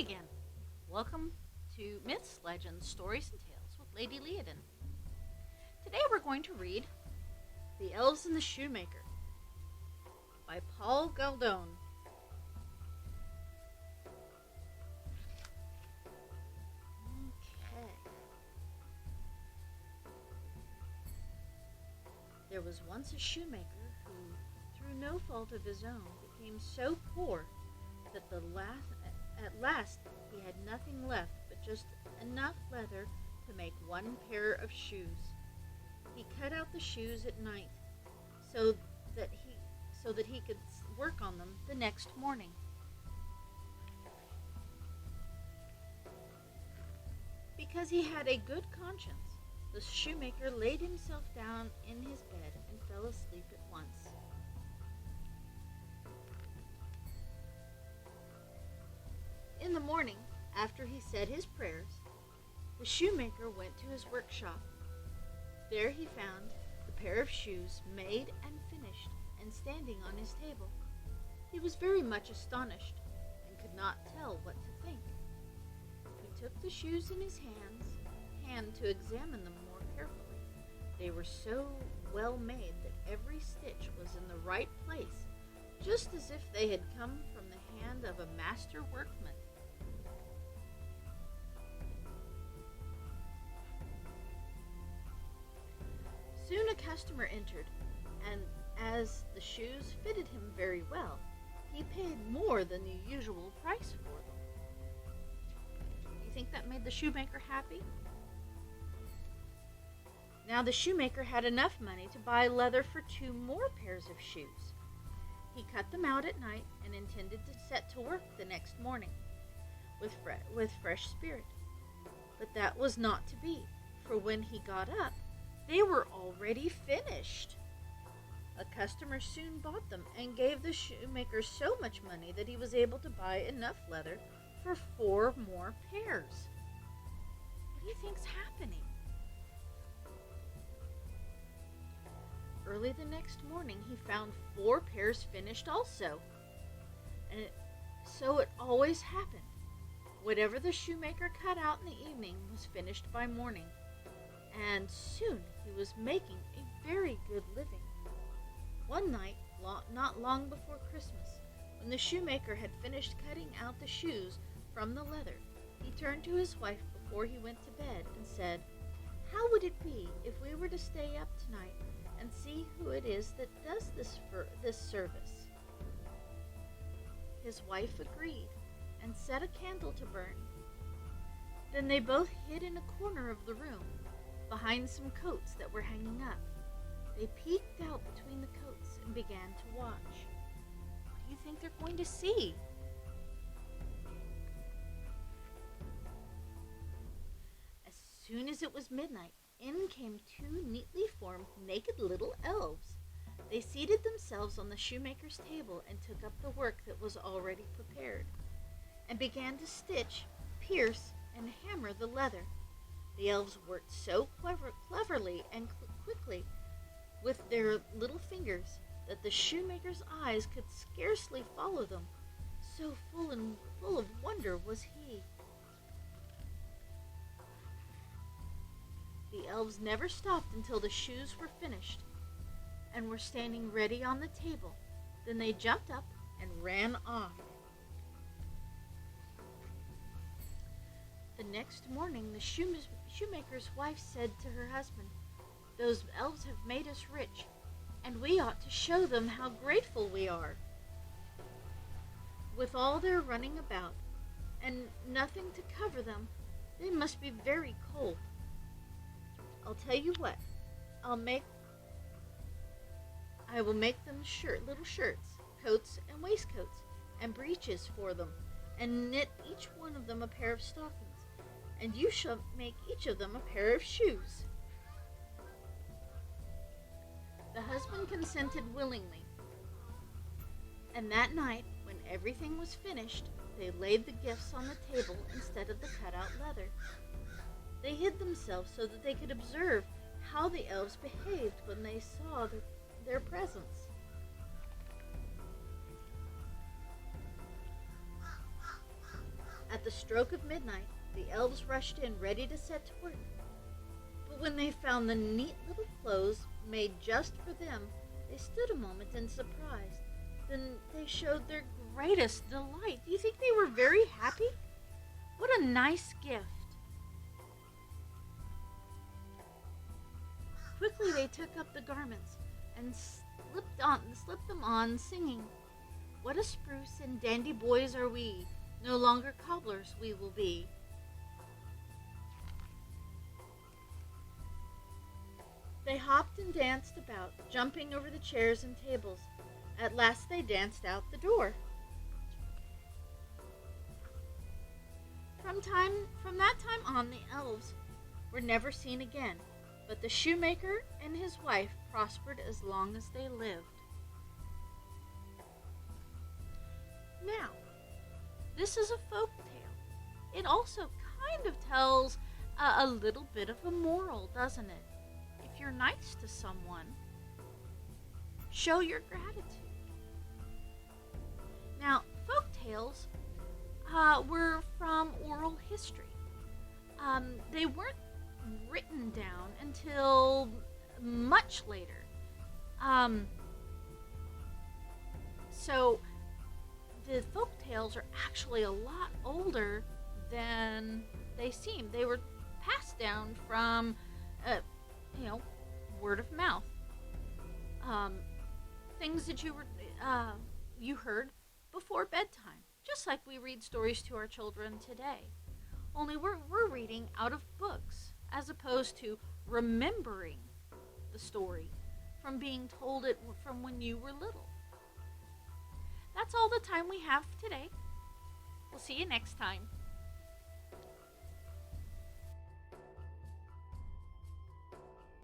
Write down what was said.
again. Welcome to Myths, Legends, Stories, and Tales with Lady Liadan. Today we're going to read The Elves and the Shoemaker by Paul Galdone. Okay. There was once a shoemaker who, through no fault of his own, became so poor that at last he had nothing left but just enough leather to make one pair of shoes. He cut out the shoes at night so that he could work on them the next morning. Because he had a good conscience, the shoemaker laid himself down in his bed and fell asleep at once. In the morning, after he said his prayers, the shoemaker went to his workshop. There he found the pair of shoes made and finished and standing on his table. He was very much astonished and could not tell what to think. He took the shoes in his hand to examine them more carefully. They were so well made that every stitch was in the right place, just as if they had come from the hand of a master workman. Soon a customer entered, and as the shoes fitted him very well, he paid more than the usual price for them. Do you think that made the shoemaker happy? Now the shoemaker had enough money to buy leather for 2 more pairs of shoes. He cut them out at night and intended to set to work the next morning with fresh spirit. But that was not to be, for when he got up, they were already finished. A customer soon bought them and gave the shoemaker so much money that he was able to buy enough leather for 4 more pairs. What do you think's happening? Early the next morning, he found 4 pairs finished also. And so it always happened. Whatever the shoemaker cut out in the evening was finished by morning. And soon he was making a very good living. One night, not long before Christmas, when the shoemaker had finished cutting out the shoes from the leather, he turned to his wife before he went to bed and said, "How would it be if we were to stay up tonight and see who it is that does this service?" His wife agreed and set a candle to burn. Then they both hid in a corner of the room, behind some coats that were hanging up. They peeked out between the coats and began to watch. What do you think they're going to see? As soon as it was midnight, in came 2 neatly formed naked little elves. They seated themselves on the shoemaker's table and took up the work that was already prepared, and began to stitch, pierce, and hammer the leather. The elves worked so cleverly and quickly with their little fingers that the shoemaker's eyes could scarcely follow them, so full of wonder was he. The elves never stopped until the shoes were finished and were standing ready on the table. Then they jumped up and ran off. The next morning, the shoemaker's wife said to her husband, "Those elves have made us rich, and we ought to show them how grateful we are. With all their running about, and nothing to cover them, they must be very cold. I'll tell you what, I will make them little shirts, coats, and waistcoats, and breeches for them, and knit each one of them a pair of stockings. And you shall make each of them a pair of shoes." The husband consented willingly, and that night, when everything was finished, they laid the gifts on the table instead of the cut-out leather. They hid themselves so that they could observe how the elves behaved when they saw their presents. At At the stroke of midnight, the elves rushed in, ready to set to work. But when they found the neat little clothes made just for them, they stood a moment in surprise. Then they showed their greatest delight. Do you think they were very happy? What a nice gift. Quickly they took up the garments and slipped them on, singing, "What a spruce and dandy boys are we! No longer cobblers we will be." They hopped and danced about, jumping over the chairs and tables. At last they danced out the door. From that time on, the elves were never seen again, but the shoemaker and his wife prospered as long as they lived. Now, this is a folk tale. It also kind of tells a little bit of a moral, doesn't it? If you're nice to someone, show your gratitude. Now, folk tales were from oral history. They weren't written down until much later. So the folk tales are actually a lot older than they seem. They were passed down from, word of mouth. Things that you heard before bedtime, just like we read stories to our children today. Only we're reading out of books, as opposed to remembering the story from being told it from when you were little. That's all the time we have today. We'll see you next time.